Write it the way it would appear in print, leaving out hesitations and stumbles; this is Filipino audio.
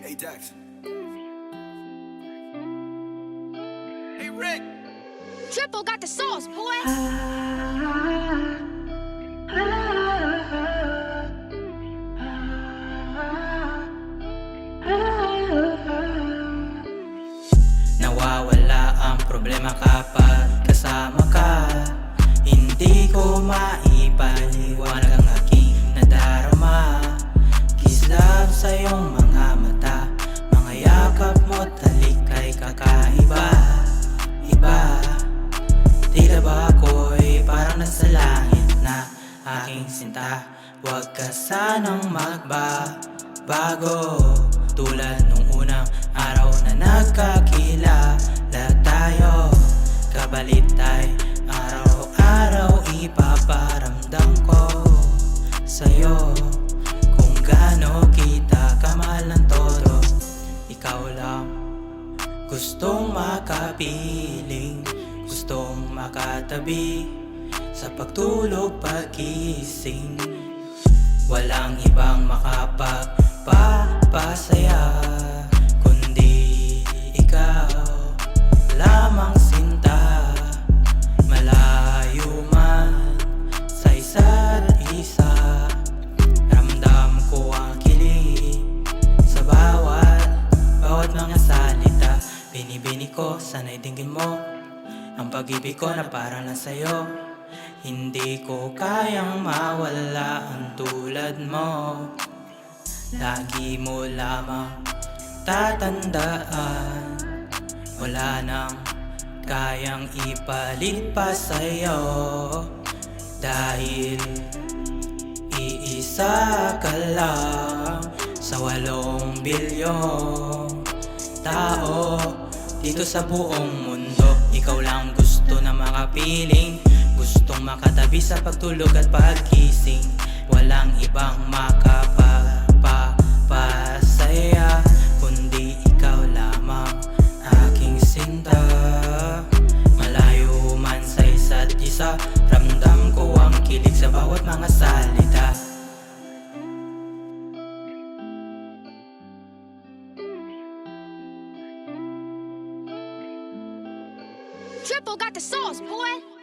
Hey Dex. Hey Rick! Triple got the sauce, boy. Nawawala ang problema kapag kasama ka. Hindi ko maipaliwanag ang aking nadarama. Kislap sa iyong mga mata, mga yakap mo talik ay kakaiba. Iba, tila ba ako'y parang nasa langit na aking sinta. Huwag ka sanang magbabago, tulad nung unang araw na nagkakilala tayo. Kabalit ay araw-araw ipaparamdam ko sa'yo kung gaano kita kamahal ng todo. Ikaw lang gustong makapiling, gustong makatabi sa pagtulog pagising. Walang ibang makapagpapasaya kundi ikaw lamang sinta. Malayo man sa isa't isa, ramdam ko ang kilig sa bawat mga salita. Binibini ko, sana'y dinggin mo ang pag-ibig ko na parang lang sa'yo. Hindi ko kayang mawala ang tulad mo. Lagi mo lamang tatandaan, wala nang kayang ipalit pa sa'yo. Dahil iisa ka lang sa 8 bilyong tao dito sa buong mundo. Ikaw lang gusto na makapiling, gustong makatabi sa pagtulog at pagkising. Walang ibang makapagpapasaya kundi ikaw lamang aking sinta. Malayo man sa isa't isa, ramdam ko ang kilig sa bawat mga salita. Triple got the sauce, boy.